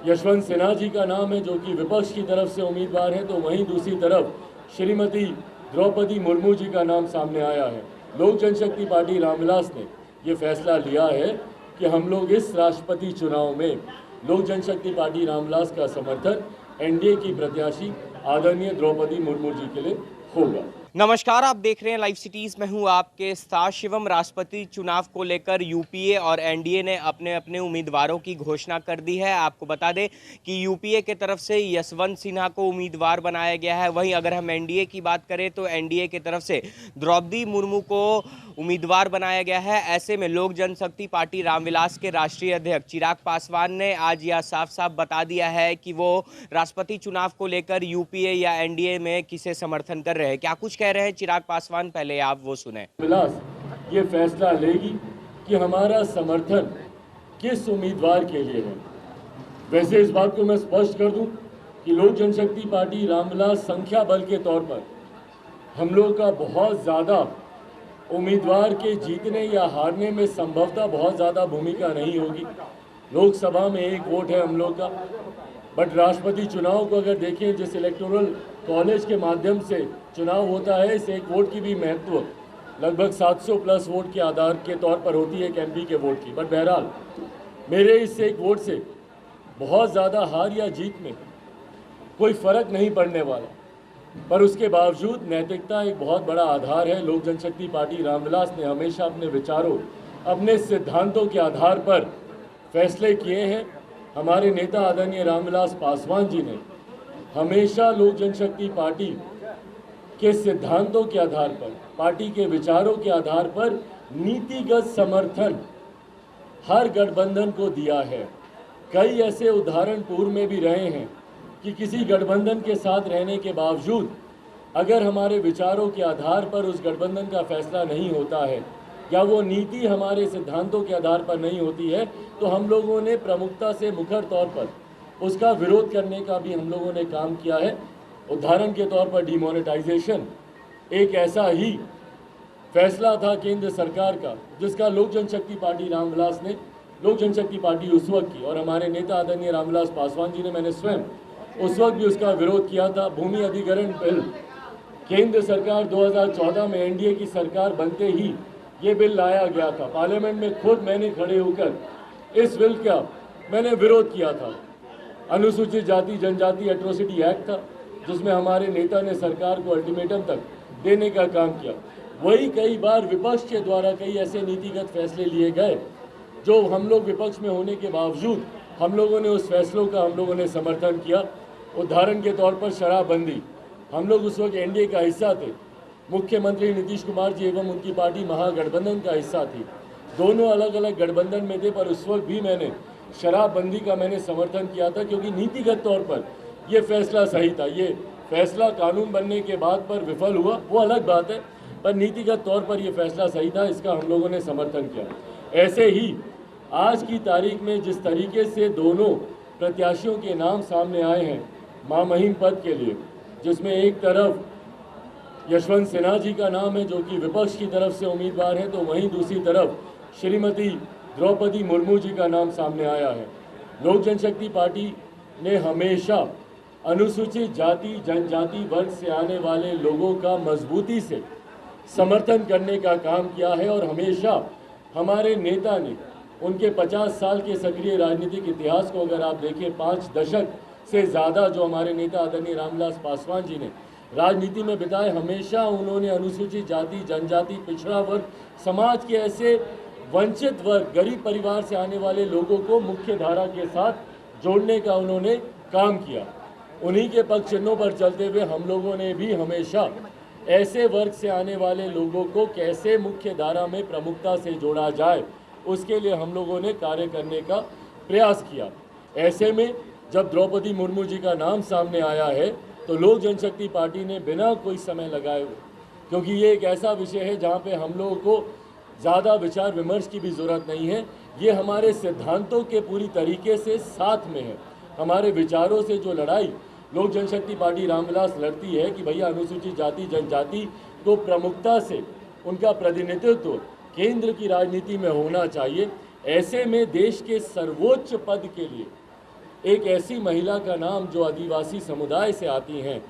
यशवंत सिन्हा जी का नाम है जो कि विपक्ष की तरफ से उम्मीदवार हैं, तो वहीं दूसरी तरफ श्रीमती द्रौपदी मुर्मू जी का नाम सामने आया है। लोक जनशक्ति पार्टी रामविलास ने ये फैसला लिया है कि हम लोग इस राष्ट्रपति चुनाव में लोक जनशक्ति पार्टी रामविलास का समर्थन एनडीए की प्रत्याशी आदरणीय द्रौपदी मुर्मू जी के लिए होगा। नमस्कार, आप देख रहे हैं लाइव सिटीज में हूं आपके साथ शिवम। राष्ट्रपति चुनाव को लेकर यूपीए और एनडीए ने अपने अपने उम्मीदवारों की घोषणा कर दी है। आपको बता दें कि यूपीए की तरफ से यशवंत सिन्हा को उम्मीदवार बनाया गया है। वहीं अगर हम एनडीए की बात करें तो एनडीए की तरफ से द्रौपदी मुर्मू को उम्मीदवार बनाया गया है। ऐसे में लोक जनशक्ति पार्टी रामविलास के राष्ट्रीय अध्यक्ष चिराग पासवान ने आज यह साफ साफ बता दिया है कि वो राष्ट्रपति चुनाव को लेकर यूपीए या एनडीए में किसे समर्थन कर रहे हैं। क्या कुछ कह रहे हैं चिराग पासवान, पहले आप वो सुने। विलास ये फैसला लेगी कि हमारा समर्थन किस उम्मीदवार के लिए है। वैसे इस बात को मैं स्पष्ट कर दूं कि लोक जनशक्ति पार्टी रामविलास संख्या बल के तौर पर हम लोग का बहुत ज़्यादा उम्मीदवार के जीतने या हारने में संभवतः बहुत ज़्यादा भूमिका नहीं होगी। लोकसभा में एक वोट है हम लोग का, बट राष्ट्रपति चुनाव को अगर देखें, जिस इलेक्टोरल कॉलेज के माध्यम से चुनाव होता है, इस एक वोट की भी महत्व लगभग 700 प्लस वोट के आधार के तौर पर होती है एक एमपी के वोट की। बट बहरहाल मेरे इस एक वोट से बहुत ज़्यादा हार या जीत में कोई फ़र्क नहीं पड़ने वाला, पर उसके बावजूद नैतिकता एक बहुत बड़ा आधार है। लोक जनशक्ति पार्टी रामविलास ने हमेशा अपने विचारों, अपने सिद्धांतों के आधार पर फैसले किए हैं। हमारे नेता आदरणीय रामविलास पासवान जी ने हमेशा लोक जनशक्ति पार्टी के सिद्धांतों के आधार पर, पार्टी के विचारों के आधार पर नीतिगत समर्थन हर गठबंधन को दिया है। कई ऐसे उदाहरण पूर्व में भी रहे हैं कि किसी गठबंधन के साथ रहने के बावजूद अगर हमारे विचारों के आधार पर उस गठबंधन का फैसला नहीं होता है या वो नीति हमारे सिद्धांतों के आधार पर नहीं होती है, तो हम लोगों ने प्रमुखता से मुखर तौर पर उसका विरोध करने का भी हम लोगों ने काम किया है। उदाहरण के तौर पर डिमोनेटाइजेशन एक ऐसा ही फैसला था केंद्र सरकार का, जिसका लोक जनशक्ति पार्टी रामविलास ने, लोक जनशक्ति पार्टी उस वक्त की और हमारे नेता आदरणीय रामविलास पासवान जी ने, मैंने स्वयं उस वक्त भी उसका विरोध किया था। भूमि अधिग्रहण बिल केंद्र सरकार 2014 में एनडीए की सरकार बनते ही ये बिल लाया गया था। पार्लियामेंट में खुद मैंने खड़े होकर इस बिल का मैंने विरोध किया था। अनुसूचित जाति जनजाति एट्रोसिटी एक्ट था, जिसमें हमारे नेता ने सरकार को अल्टीमेटम तक देने का काम किया। वही कई बार विपक्ष के द्वारा कई ऐसे नीतिगत फैसले लिए गए जो हम लोग विपक्ष में होने के बावजूद हम लोगों ने उस फैसलों का हम लोगों ने समर्थन किया। उदाहरण के तौर पर शराबबंदी, हम लोग उस वक्त एनडीए का हिस्सा थे। मुख्यमंत्री नीतीश कुमार जी एवं उनकी पार्टी महागठबंधन का हिस्सा थी। दोनों अलग अलग गठबंधन में थे, पर उस वक्त भी मैंने शराबबंदी का मैंने समर्थन किया था, क्योंकि नीतिगत तौर पर ये फैसला सही था। ये फैसला कानून बनने के बाद पर विफल हुआ, वो अलग बात है, पर नीतिगत तौर पर ये फैसला सही था, इसका हम लोगों ने समर्थन किया। ऐसे ही आज की तारीख में जिस तरीके से दोनों प्रत्याशियों के नाम सामने आए हैं महामहिम पद के लिए, जिसमें एक तरफ यशवंत सिन्हा जी का नाम है जो कि विपक्ष की तरफ से उम्मीदवार हैं, तो वहीं दूसरी तरफ श्रीमती द्रौपदी मुर्मू जी का नाम सामने आया है। लोक जनशक्ति पार्टी ने हमेशा अनुसूचित जाति जनजाति वर्ग से आने वाले लोगों का मजबूती से समर्थन करने का काम किया है और हमेशा हमारे नेता ने उनके 50 साल के सक्रिय राजनीतिक इतिहास को अगर आप देखें, 5 दशक से ज़्यादा जो हमारे नेता आदरणीय रामविलास पासवान जी ने राजनीति में बिताए, हमेशा उन्होंने अनुसूचित जाति जनजाति पिछड़ा वर्ग समाज के ऐसे वंचित वर्ग गरीब परिवार से आने वाले लोगों को मुख्य धारा के साथ जोड़ने का उन्होंने काम किया। उन्हीं के पक्ष चिन्हों पर चलते हुए हम लोगों ने भी हमेशा ऐसे वर्ग से आने वाले लोगों को कैसे मुख्य धारा में प्रमुखता से जोड़ा जाए, उसके लिए हम लोगों ने कार्य करने का प्रयास किया। ऐसे में जब द्रौपदी मुर्मू जी का नाम सामने आया है तो लोक जनशक्ति पार्टी ने बिना कोई समय लगाए हुए, क्योंकि ये एक ऐसा विषय है जहाँ पे हम लोगों को ज़्यादा विचार विमर्श की भी ज़रूरत नहीं है, ये हमारे सिद्धांतों के पूरी तरीके से साथ में है। हमारे विचारों से जो लड़ाई लोक जनशक्ति पार्टी रामविलास लड़ती है कि भैया अनुसूचित जाति जनजाति को प्रमुखता से उनका प्रतिनिधित्व केंद्र की राजनीति में होना चाहिए। ऐसे में देश के सर्वोच्च पद के लिए एक ऐसी महिला का नाम जो आदिवासी समुदाय से आती हैं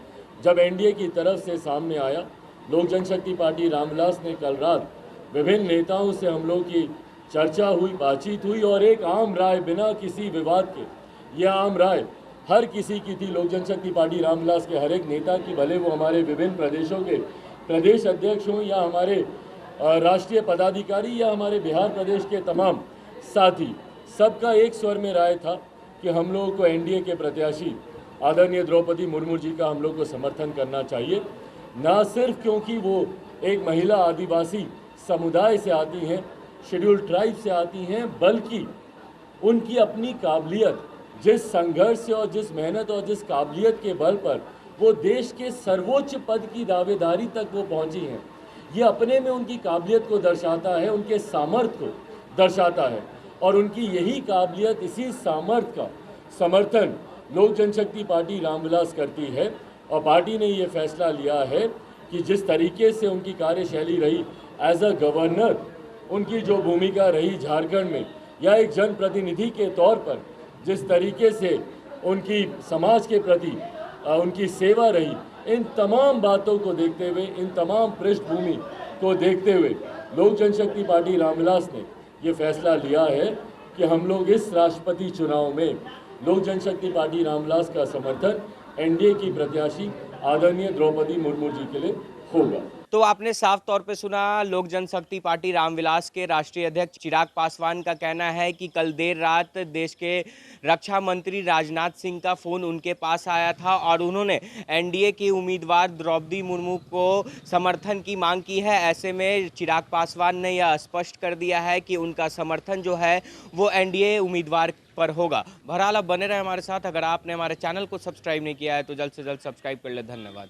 जब एनडीए की तरफ से सामने आया, लोक जनशक्ति पार्टी रामविलास ने कल रात विभिन्न नेताओं से हम लोग की चर्चा हुई, बातचीत हुई और एक आम राय बिना किसी विवाद के, यह आम राय हर किसी की थी। लोक जनशक्ति पार्टी रामविलास के हर एक नेता की, भले वो हमारे विभिन्न प्रदेशों के प्रदेश अध्यक्ष हों या हमारे राष्ट्रीय पदाधिकारी या हमारे बिहार प्रदेश के तमाम साथी, सबका एक स्वर में राय था कि हम लोगों को एनडीए के प्रत्याशी आदरणीय द्रौपदी मुर्मू जी का हम लोग को समर्थन करना चाहिए, ना सिर्फ क्योंकि वो एक महिला आदिवासी समुदाय से आती हैं, शेड्यूल्ड ट्राइब से आती हैं, बल्कि उनकी अपनी काबिलियत, जिस संघर्ष से और जिस मेहनत और जिस काबिलियत के बल पर वो देश के सर्वोच्च पद की दावेदारी तक वो पहुंची हैं, ये अपने में उनकी काबिलियत को दर्शाता है, उनके सामर्थ्य को दर्शाता है। और उनकी यही काबिलियत, इसी सामर्थ्य का समर्थन लोक जनशक्ति पार्टी रामविलास करती है। और पार्टी ने ये फैसला लिया है कि जिस तरीके से उनकी कार्यशैली रही एज अ गवर्नर, उनकी जो भूमिका रही झारखंड में, या एक जनप्रतिनिधि के तौर पर जिस तरीके से उनकी समाज के प्रति उनकी सेवा रही, इन तमाम बातों को देखते हुए, इन तमाम पृष्ठभूमि को देखते हुए लोक जनशक्ति पार्टी रामविलास ने ये फैसला लिया है कि हम लोग इस राष्ट्रपति चुनाव में लोक जनशक्ति पार्टी रामविलास का समर्थन एनडीए की प्रत्याशी आदरणीय द्रौपदी मुर्मू जी के लिए होगा। तो आपने साफ तौर पे सुना, लोक जनशक्ति पार्टी रामविलास के राष्ट्रीय अध्यक्ष चिराग पासवान का कहना है कि कल देर रात देश के रक्षा मंत्री राजनाथ सिंह का फ़ोन उनके पास आया था और उन्होंने एनडीए की उम्मीदवार द्रौपदी मुर्मू को समर्थन की मांग की है। ऐसे में चिराग पासवान ने यह स्पष्ट कर दिया है कि उनका समर्थन जो है वो एनडीए उम्मीदवार पर होगा। बहरहाल आप बने रहे हमारे साथ। अगर आपने हमारे चैनल को सब्सक्राइब नहीं किया है तो जल्द से जल्द सब्सक्राइब कर ले। धन्यवाद।